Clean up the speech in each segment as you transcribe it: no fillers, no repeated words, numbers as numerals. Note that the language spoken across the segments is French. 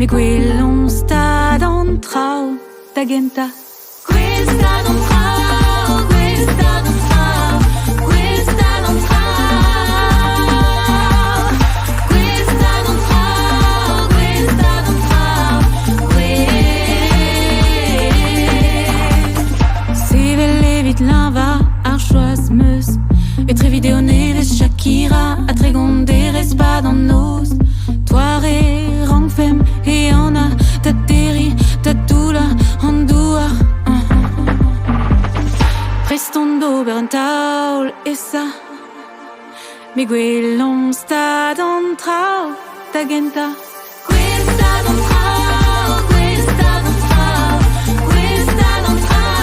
Me quello sta d'un trau da genta. Questa non trau, questa non trau, questa non trau, questa non trau, questa non trau, si velevit lava archoas meus, et tre videoneres Shakira, a tre gonderes pas dans nos, toare rang fem et on a ta terri, ta doula, on doua. Prestondo per un taul e sa, mi quello sta d'un trau da genta. Questa non trau, questa non trau, questa non trau,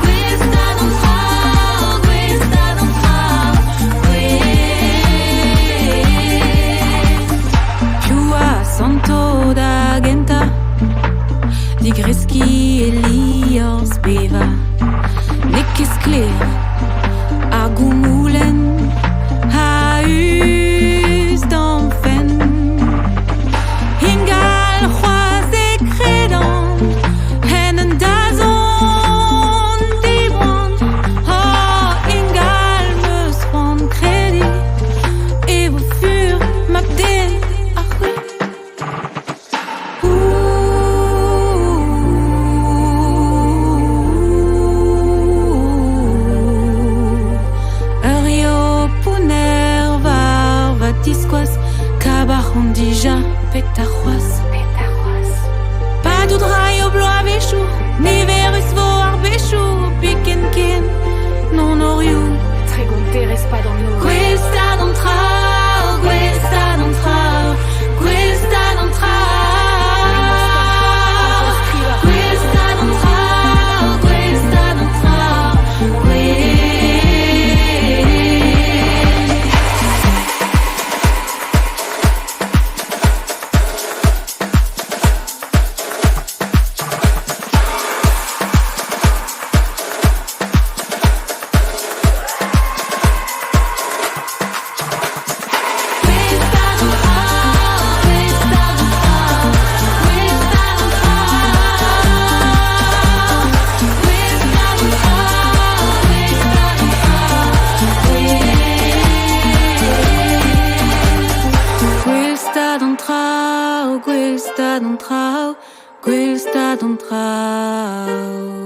questa non trau, questa non trau, più a santo da genta, di greschi e liors beva, nickes clear, a gumulen, a us d'enfen, hingal roise crédant, en un dazon librant, oh, hingal me swan crédit, et vous furent m'abdel, Dija petajuas, pas du draio blo a bechou, ni verus vo ar bechou, pikenken, non oriu, Tregonteres pas dans nos. questa non trau, questa non trau, questa non trau, questa non trau, questa non trau, questa non trau, questa non trau.